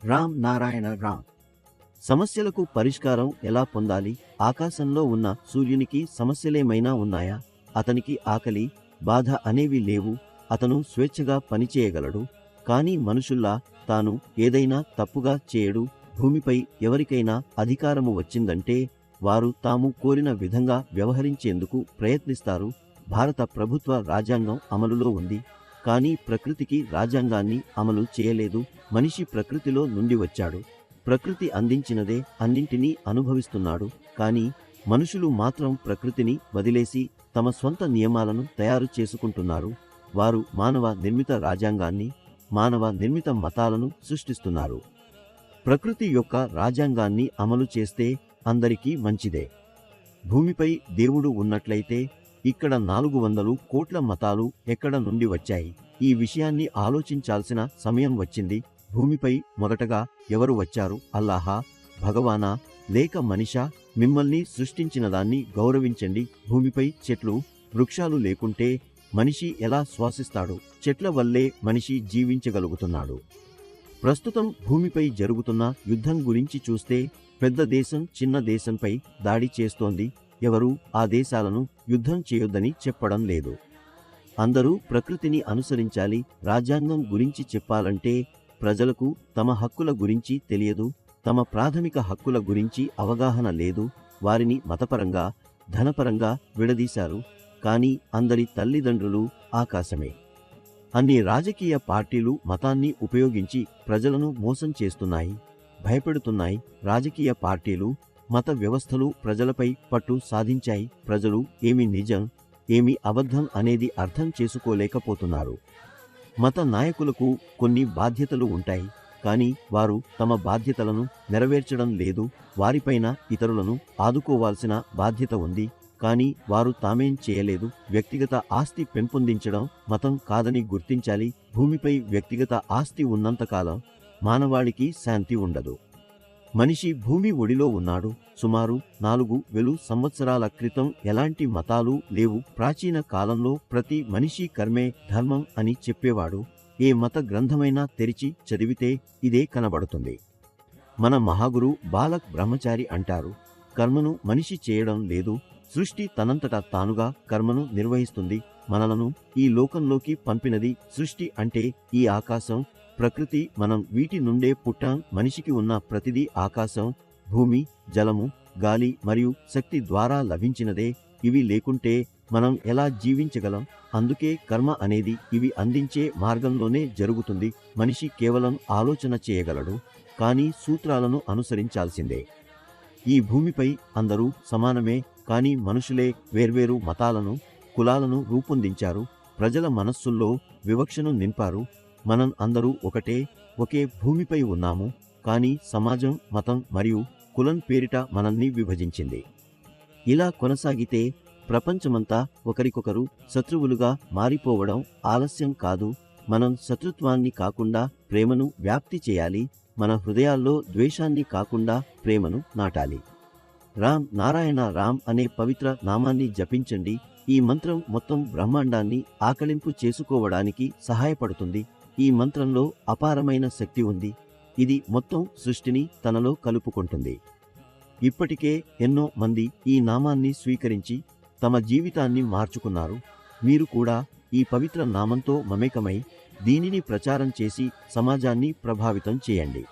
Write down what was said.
రామ్ నారాయణ రామ్. సమస్యలకు పరిష్కారం ఎలా పొందాలి? ఆకాశంలో ఉన్న సూర్యునికి సమస్యలేమైనా ఉన్నాయా? అతనికి ఆకలి, బాధ అనేవి లేవు. అతను స్వేచ్ఛగా పనిచేయగలడు. కానీ మనుషుల్లా తాను ఏదైనా తప్పుగా చేయడు. భూమిపై ఎవరికైనా అధికారము వచ్చిందంటే వారు తాము కోరిన విధంగా వ్యవహరించేందుకు ప్రయత్నిస్తారు. భారత ప్రభుత్వ రాజ్యాంగం అమలులో ఉంది. కానీ ప్రకృతికి రాజ్యాంగాన్ని అమలు చేయలేదు. మనిషి ప్రకృతిలో నుండి వచ్చాడు. ప్రకృతి అందించినదే అన్నింటినీ అనుభవిస్తున్నాడు. కానీ మనుషులు మాత్రం ప్రకృతిని వదిలేసి తమ స్వంత నియమాలను తయారు చేసుకుంటున్నారు. వారు మానవ నిర్మిత రాజ్యాంగాన్ని, మానవ నిర్మిత మతాలను సృష్టిస్తున్నారు. ప్రకృతి యొక్క రాజ్యాంగాన్ని అమలు చేస్తే అందరికీ మంచిదే. భూమిపై దేవుడు ఉన్నట్లయితే ఇక్కడ 400 కోట్ల మతాలు ఎక్కడ నుండి వచ్చాయి? ఈ విషయాన్ని ఆలోచించాల్సిన సమయం వచ్చింది. భూమిపై మొదటగా ఎవరు వచ్చారు? అల్లాహా, భగవానా, లేక మనిషా? మిమ్మల్ని సృష్టించిన దాన్ని గౌరవించండి. భూమిపై చెట్లు, వృక్షాలు లేకుంటే మనిషి ఎలా శ్వాసిస్తాడు? చెట్ల వల్లే మనిషి జీవించగలుగుతున్నాడు. ప్రస్తుతం భూమిపై జరుగుతున్న యుద్ధం గురించి చూస్తే పెద్ద దేశం చిన్న దేశంపై దాడి చేస్తోంది. ఎవరూ ఆ దేశాలను యుద్ధం చేయొద్దని చెప్పడం లేదు. అందరూ ప్రకృతిని అనుసరించాలి. రాజ్యాంగం గురించి చెప్పాలంటే ప్రజలకు తమ హక్కుల గురించి తెలియదు. తమ ప్రాథమిక హక్కుల గురించి అవగాహన లేదు. వారిని మతపరంగా, ధనపరంగా విడదీశారు. కానీ అందరి తల్లిదండ్రులు ఆకాశమే. అన్ని రాజకీయ పార్టీలు మతాన్ని ఉపయోగించి ప్రజలను మోసం చేస్తున్నాయి, భయపెడుతున్నాయి. రాజకీయ పార్టీలు, మత వ్యవస్థలు ప్రజలపై పట్టు సాధించాయి. ప్రజలు ఏమి నిజం, ఏమి అబద్ధం అనేది అర్థం చేసుకోలేకపోతున్నారు. మత నాయకులకు కొన్ని బాధ్యతలు ఉంటాయి. కానీ వారు తమ బాధ్యతలను నెరవేర్చడం లేదు. వారిపైన ఇతరులను ఆదుకోవాల్సిన బాధ్యత ఉంది. కానీ వారు తామేం చేయలేదు. వ్యక్తిగత ఆస్తి పెంపొందించడం మతం కాదని గుర్తించాలి. భూమిపై వ్యక్తిగత ఆస్తి ఉన్నంతకాలం మానవాళికి శాంతి ఉండదు. మనిషి భూమి ఒడిలో ఉన్నాడు. సుమారు 4000 సంవత్సరాల క్రితం ఎలాంటి మతాలు లేవు. ప్రాచీన కాలంలో ప్రతి మనిషి కర్మే ధర్మం అని చెప్పేవాడు. ఏ మత గ్రంథమైనా తెరిచి చదివితే ఇదే కనబడుతుంది. మన మహాగురు బాలక్ బ్రహ్మచారి అంటారు, కర్మను మనిషి చేయడం లేదు, సృష్టి తనంతటా తానుగా కర్మను నిర్వహిస్తుంది. మనలను ఈ లోకంలోకి పంపినది సృష్టి. అంటే ఈ ఆకాశం, ప్రకృతి, మనం వీటి నుండే పుట్టాం. మనిషికి ఉన్న ప్రతిదీ ఆకాశం, భూమి, జలము, గాలి మరియు శక్తి ద్వారా లభించినదే. ఇవి లేకుంటే మనం ఎలా జీవించగలం? అందుకే కర్మ అనేది ఇవి అందించే మార్గంలోనే జరుగుతుంది. మనిషి కేవలం ఆలోచన చేయగలడు, కానీ సూత్రాలను అనుసరించాల్సిందే. ఈ భూమిపై అందరూ సమానమే. కానీ మనుషులే వేర్వేరు మతాలను, కులాలను రూపొందించారు. ప్రజల మనస్సుల్లో వివక్షను నింపారు. మనం అందరూ ఒకటే, ఒకే భూమిపై ఉన్నాము. కానీ సమాజం మతం మరియు కులం పేరిట మనల్ని విభజించింది. ఇలా కొనసాగితే ప్రపంచమంతా ఒకరికొకరు శత్రువులుగా మారిపోవడం ఆలస్యం కాదు. మనం శత్రుత్వాన్ని కాకుండా ప్రేమను వ్యాప్తి చేయాలి. మన హృదయాల్లో ద్వేషాన్ని కాకుండా ప్రేమను నాటాలి. రామ్ నారాయణ రామ్ అనే పవిత్ర నామాన్ని జపించండి. ఈ మంత్రం మొత్తం బ్రహ్మాండాన్ని ఆకలింపు చేసుకోవడానికి సహాయపడుతుంది. ఈ మంత్రంలో అపారమైన శక్తి ఉంది. ఇది మొత్తం సృష్టిని తనలో కలుపుకుంటుంది. ఇప్పటికే ఎన్నో మంది ఈ నామాన్ని స్వీకరించి తమ జీవితాన్ని మార్చుకున్నారు. మీరు కూడా ఈ పవిత్ర నామంతో మమేకమై దీనిని ప్రచారం చేసి సమాజాన్ని ప్రభావితం చేయండి.